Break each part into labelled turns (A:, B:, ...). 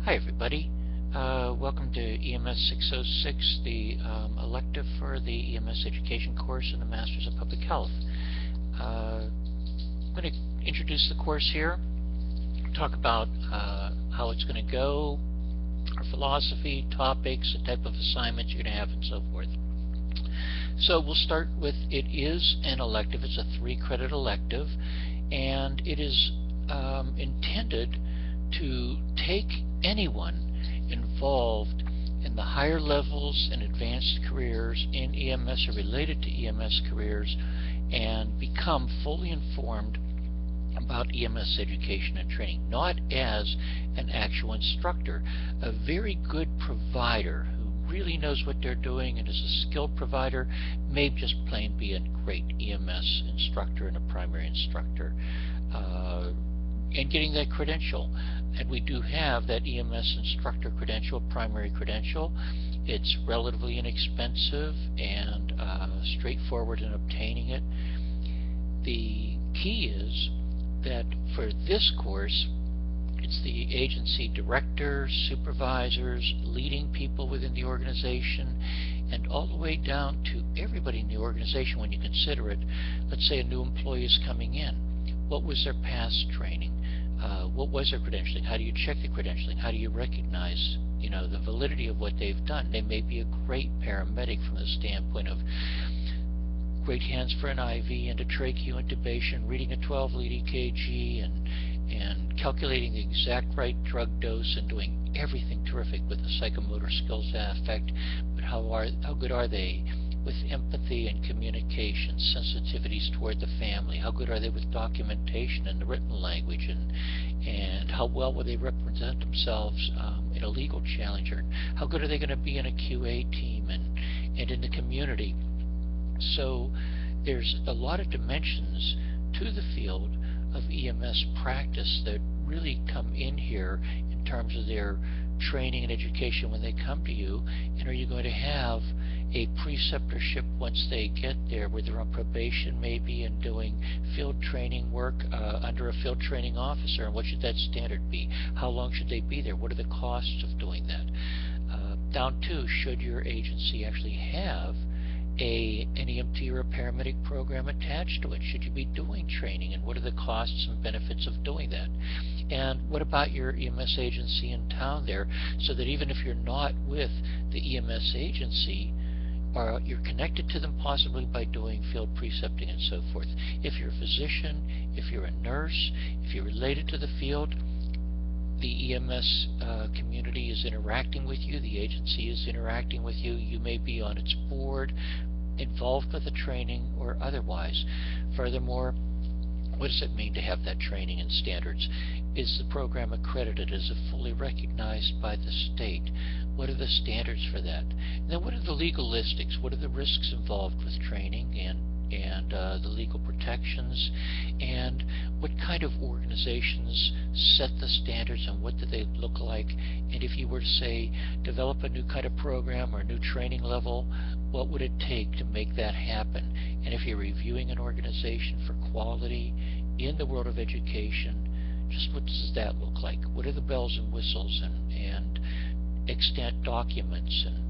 A: Hi everybody, welcome to EMS 606, the elective for the EMS education course in the Masters of Public Health. I'm going to introduce the course here, talk about how it's going to go, our philosophy, topics, the type of assignments you're going to have, and so forth. So we'll start with, it is an elective. It's a 3-credit elective, and it is intended to take anyone involved in the higher levels and advanced careers in EMS or related to EMS careers and become fully informed about EMS education and training, not as an actual instructor. A very good provider who really knows what they're doing and is a skilled provider may just plain be a great EMS instructor and a primary instructor. And getting that credential. And we do have that EMS instructor credential, primary credential. It's relatively inexpensive and straightforward in obtaining it. The key is that for this course, it's the agency directors, supervisors, leading people within the organization, and all the way down to everybody in the organization when you consider it. Let's say a new employee is coming in. What was their past training? What was their credentialing? How do you check the credentialing? How do you recognize, the validity of what they've done? They may be a great paramedic from the standpoint of great hands for an IV and a trachea intubation, reading a 12-lead EKG, and calculating the exact right drug dose and doing everything terrific with the psychomotor skills aspect. But how good are they with empathy and communication, sensitivities toward the family? How good are they with documentation and the written language, and how well will they represent themselves in a legal challenge? Or how good are they going to be in a QA team and in the community? So there's a lot of dimensions to the field of EMS practice that really come in here in terms of their training and education when they come to you. And are you going to have a preceptorship once they get there, where they're on probation maybe and doing field training work under a field training officer? And what should that standard be? How long should they be there? What are the costs of doing that? Down to, should your agency actually have an EMT or a paramedic program attached to it? Should you be doing training, and what are the costs and benefits of doing that? And what about your EMS agency in town there, so that even if you're not with the EMS agency, you're connected to them possibly by doing field precepting and so forth. If you're a physician, if you're a nurse, if you're related to the field, the EMS community is interacting with you, the agency is interacting with you, you may be on its board, involved with the training or otherwise. Furthermore, what does it mean to have that training and standards? Is the program accredited? Is it fully recognized by the state? What are the standards for that? And then what are the legalistics? What are the risks involved with training and the legal protections? And what kind of organizations set the standards, and what do they look like? And if you were to say develop a new kind of program or a new training level, what would it take to make that happen? And if you're reviewing an organization for quality in the world of education, just what does that look like? What are the bells and whistles and extant documents and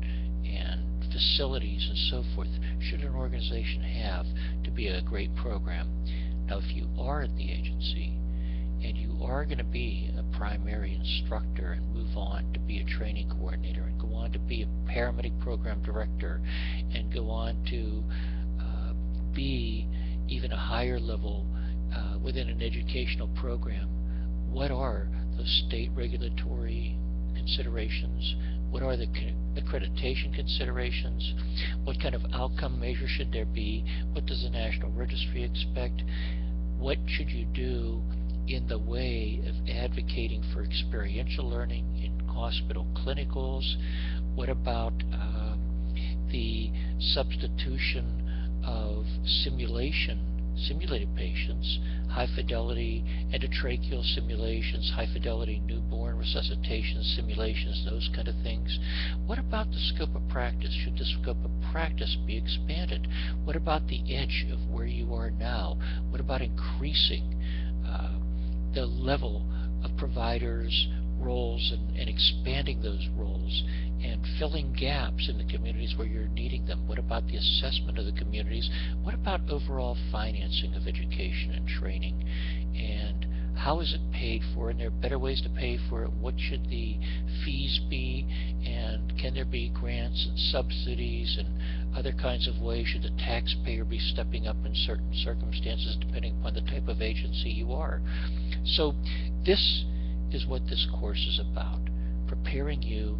A: facilities and so forth should an organization have to be a great program? Now, if you are at the agency and you are going to be a primary instructor and move on to be a training coordinator and go on to be a paramedic program director and go on to be even a higher level within an educational program, what are those state regulatory considerations? What are the accreditation considerations? What kind of outcome measure should there be? What does the National Registry expect? What should you do in the way of advocating for experiential learning in hospital clinicals? What about the substitution of simulated patients, high fidelity endotracheal simulations, high fidelity newborn resuscitation simulations, those kind of things? What about the scope of practice? Should the scope of practice be expanded? What about the edge of where you are now? What about increasing the level of providers roles and expanding those roles and filling gaps in the communities where you're needing them? What about the assessment of the communities? What about overall financing of education and training? And how is it paid for? And there are better ways to pay for it. What should the fees be? And can there be grants and subsidies and other kinds of ways? Should the taxpayer be stepping up in certain circumstances depending upon the type of agency you are? So this is what this course is about, preparing you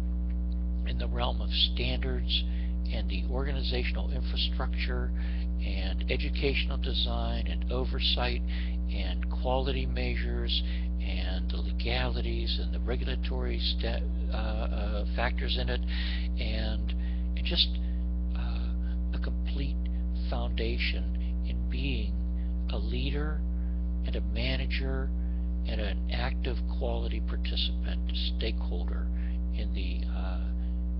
A: in the realm of standards and the organizational infrastructure and educational design and oversight and quality measures and the legalities and the regulatory factors in it, and just a complete foundation in being a leader and a manager and an active quality participant, stakeholder in the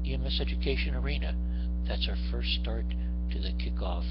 A: EMS education arena. That's our first start to the kickoff